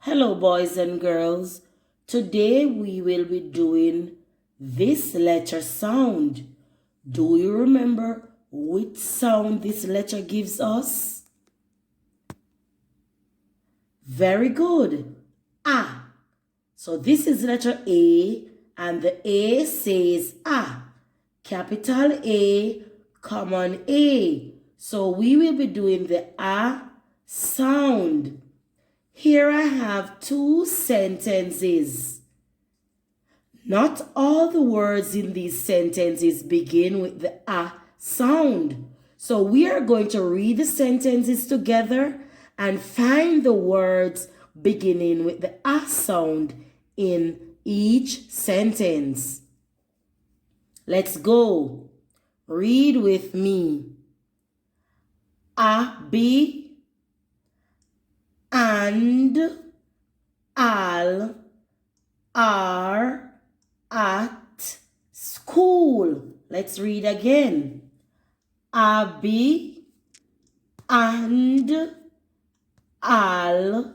Hello, boys and girls. Today we will be doing this letter sound. Do you remember which sound this letter gives us? Very good. Ah. So this is letter A, and the A says ah. Capital A, common A. So we will be doing the ah sound. Here I have two sentences. Not all the words in these sentences begin with the ah sound. So we are going to read the sentences together and find the words beginning with the ah sound in each sentence. Let's go. Read with me. Be, and, al, are, at, school. Let's read again. Be, and, al,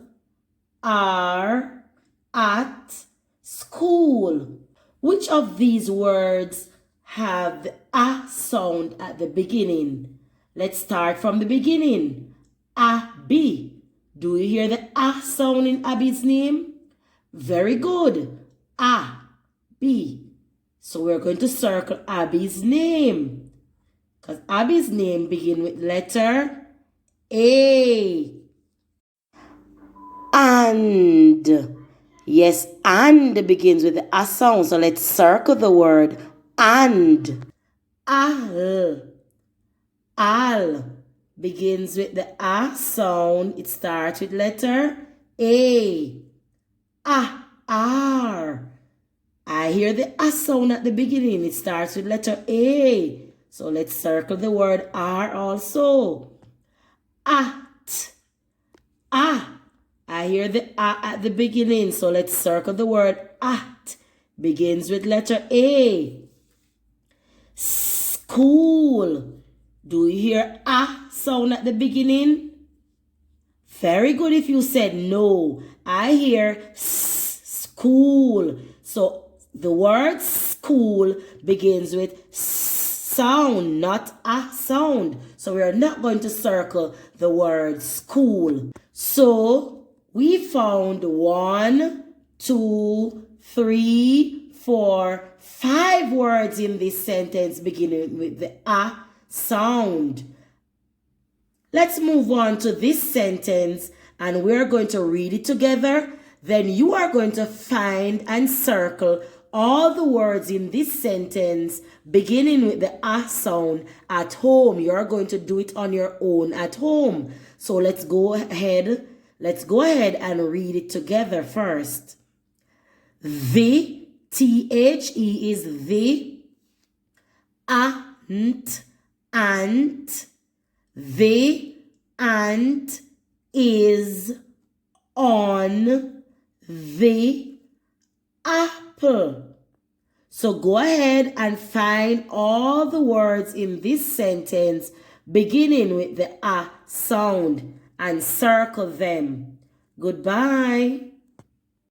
are, at, school. Which of these words have the ah sound at the beginning? Let's start from the beginning. Abby. Do you hear the ah sound in Abby's name? Very good. Abby. So we're going to circle Abby's name, because Abby's name begins with letter A. And. Yes, and begins with the ah sound. So let's circle the word and. Al begins with the ah sound. It starts with letter A. R. I hear the ah sound at the beginning. It starts with letter A. So let's circle the word R also. At. I hear the ah at the beginning. So let's circle the word at. Begins with letter A. School. Do you hear ah sound at the beginning? Very good if you said no. I hear school. So the word school begins with sound, not ah sound. So we are not going to circle the word school. So we found 1, 2, 3, 4, 5 words in this sentence beginning with the ah sound. Let's move on to this sentence and we're going to read it together. Then you are going to find and circle all the words in this sentence beginning with the ah sound at home. You're going to do it on your own at home. So let's go ahead and read it together first. The, T-H-E is the, ant, the ant is on the apple. So go ahead and find all the words in this sentence beginning with the ah sound and circle them. Goodbye.